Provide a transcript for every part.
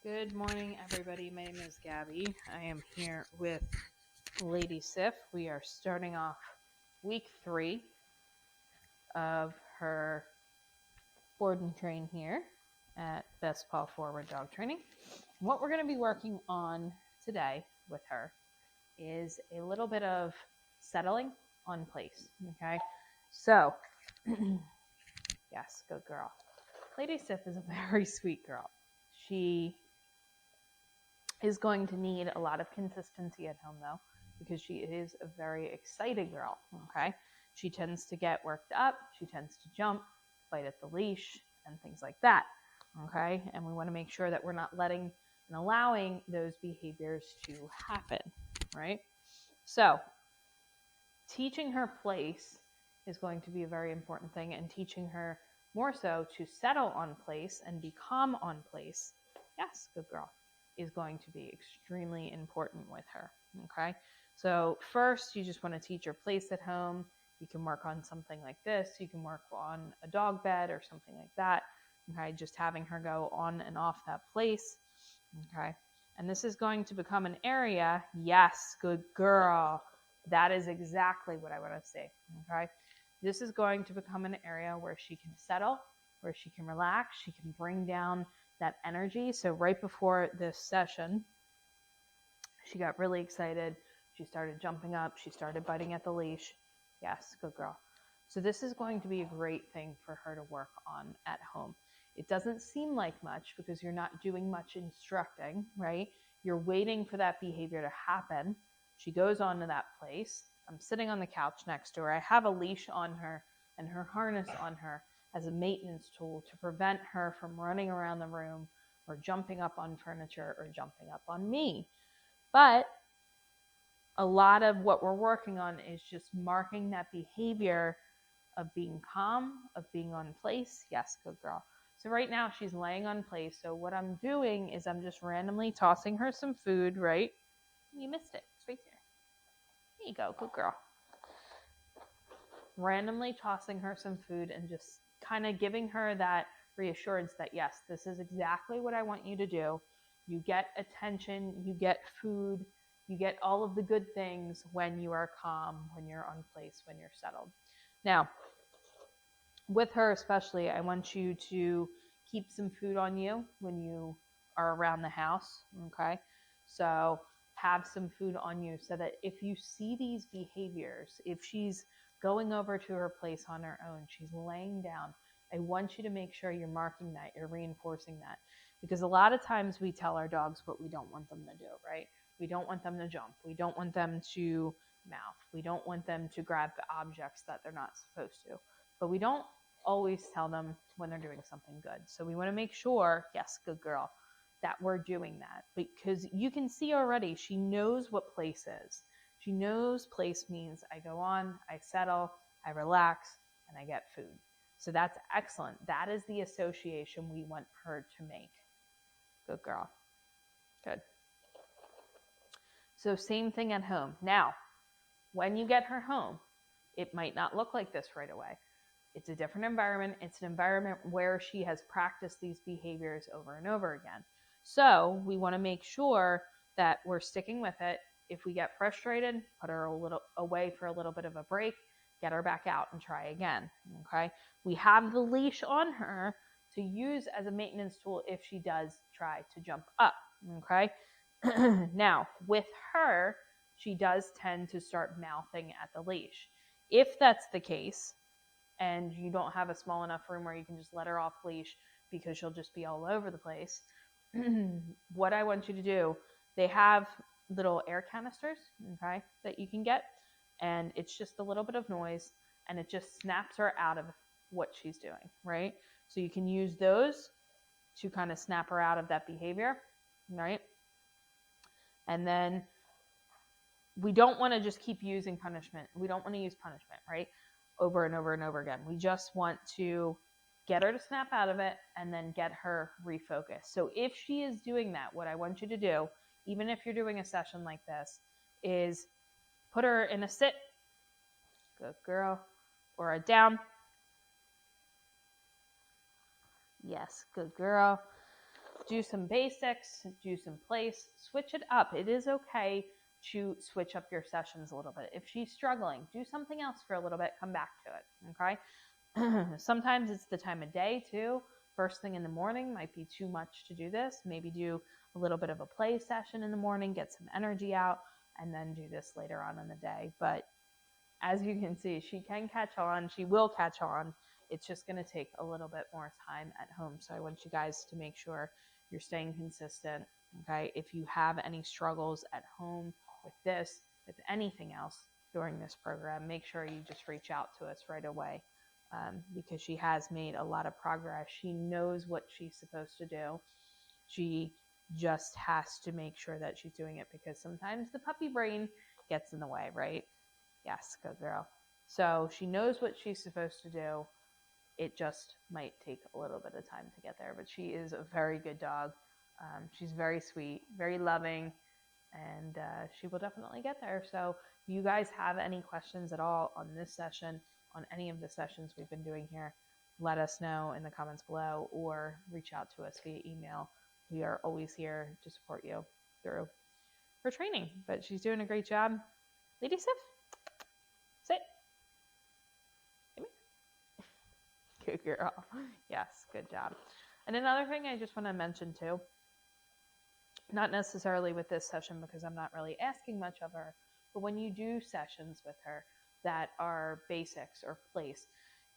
Good morning, everybody. My name is Gabby. I am here with Lady Sif. We are starting off week 3 of her board and train here at Best Paw Forward Dog Training. What we're going to be working on today with her is a little bit of settling on place. Okay, so yes, good girl. Lady Sif is a very sweet girl. She is going to need a lot of consistency at home though, because she is a very excited girl. Okay, she tends to get worked up, she tends to jump, bite at the leash, and things like that. Okay, and we want to make sure that we're not letting and allowing those behaviors to happen, right? So teaching her place is going to be a very important thing, and teaching her more so to settle on place and be calm on place. Yes, good girl. Is going to be extremely important with her. Okay, so first you just want to teach her place at home. You can work on something like this. You can work on a dog bed or something like that. Okay, just having her go on and off that place. Okay, and this is going to become an area. Yes, good girl. That is exactly what I want to say. Okay, this is going to become an area where she can settle, where she can relax, she can bring down that energy. So right before this session, she got really excited. She started jumping up. She started biting at the leash. Yes, good girl. So this is going to be a great thing for her to work on at home. It doesn't seem like much because you're not doing much instructing, right? You're waiting for that behavior to happen. She goes on to that place. I'm sitting on the couch next to her. I have a leash on her and her harness on her as a maintenance tool to prevent her from running around the room or jumping up on furniture or jumping up on me. But a lot of what we're working on is just marking that behavior of being calm, of being on place. Yes, good girl. So right now she's laying on place. So what I'm doing is I'm just randomly tossing her some food, right? You missed it. It's right there. There you go. Good girl. Randomly tossing her some food and just kind of giving her that reassurance that, yes, this is exactly what I want you to do. You get attention, you get food, you get all of the good things when you are calm, when you're on place, when you're settled. Now, with her especially, I want you to keep some food on you when you are around the house, okay? So have some food on you so that if you see these behaviors, if she's going over to her place on her own, she's laying down, I want you to make sure you're marking that, you're reinforcing that. Because a lot of times we tell our dogs what we don't want them to do, right? We don't want them to jump. We don't want them to mouth. We don't want them to grab objects that they're not supposed to. But we don't always tell them when they're doing something good. So we want to make sure, yes, good girl, that we're doing that. Because you can see already, she knows what place is. She knows place means I go on, I settle, I relax, and I get food. So that's excellent. That is the association we want her to make. Good girl. Good. So same thing at home. Now, when you get her home, it might not look like this right away. It's a different environment. It's an environment where she has practiced these behaviors over and over again. So we want to make sure that we're sticking with it. If we get frustrated, put her a little away for a little bit of a break, get her back out and try again. Okay. We have the leash on her to use as a maintenance tool if she does try to jump up. Okay. Now, with her, she does tend to start mouthing at the leash. If that's the case, and you don't have a small enough room where you can just let her off leash because she'll just be all over the place, what I want you to do, they have little air canisters, okay, that you can get, and it's just a little bit of noise, and it just snaps her out of what she's doing, right? So you can use those to kind of snap her out of that behavior, right? And then we don't want to just keep using punishment. We don't want to use punishment, right? Over and over and over again. We just want to get her to snap out of it and then get her refocused. So if she is doing that, what I want you to do, even if you're doing a session like this, is put her in a sit, good girl, or a down. Yes, good girl. do some basics, do some place, switch it up. It is okay to switch up your sessions a little bit. If she's struggling, do something else for a little bit, come back to it, okay? Sometimes it's the time of day too. First thing in the morning might be too much to do this. Maybe do a little bit of a play session in the morning, get some energy out, and then do this later on in the day. But as you can see, she can catch on. She will catch on. It's just going to take a little bit more time at home. So I want you guys to make sure you're staying consistent, okay? If you have any struggles at home with this, with anything else during this program, make sure you just reach out to us right away, because she has made a lot of progress. She knows what she's supposed to do. She just has to make sure that she's doing it, because sometimes the puppy brain gets in the way, right? Yes, good girl. So she knows what she's supposed to do. It just might take a little bit of time to get there, but she is a very good dog. She's very sweet, very loving, and she will definitely get there. So if you guys have any questions at all on this session, on any of the sessions we've been doing here, let us know in the comments below or reach out to us via email. We are always here to support you through her training, but she's doing a great job. Lady Sif, sit. Good girl. Yes, good job. And another thing I just want to mention too, not necessarily with this session because I'm not really asking much of her, but when you do sessions with her that are basics or place,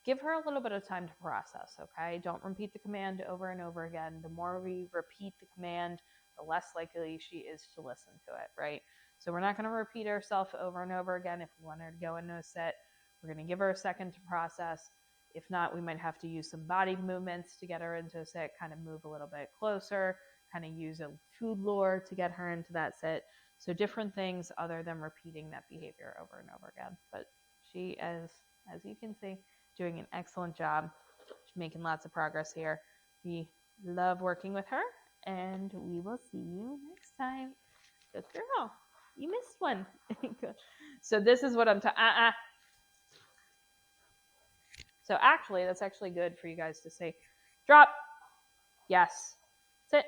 give her a little bit of time to process, okay? Don't repeat the command over and over again. The more we repeat the command, the less likely she is to listen to it, right? So we're not going to repeat ourselves over and over again. If we want her to go into a sit, we're going to give her a second to process. If not, we might have to use some body movements to get her into a sit, kind of move a little bit closer, kind of use a food lure to get her into that sit. So different things other than repeating that behavior over and over again. But she, as you can see, doing an excellent job. She's making lots of progress here. We love working with her, and we will see you next time. Good girl. You missed one. So this is what I'm talking. So actually, that's actually good for you guys to say, drop. Yes. Sit.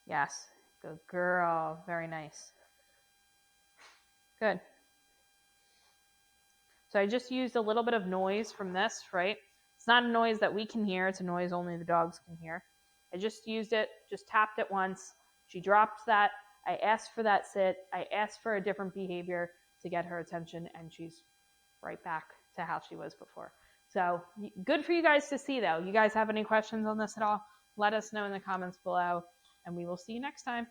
Yes. Good girl. Very nice. Good. So I just used a little bit of noise from this, right? It's not a noise that we can hear. It's a noise only the dogs can hear. I just used it, just tapped it once. She dropped that. I asked for that sit. I asked for a different behavior to get her attention, and she's right back to how she was before. So good for you guys to see, though. You guys have any questions on this at all? Let us know in the comments below, and we will see you next time.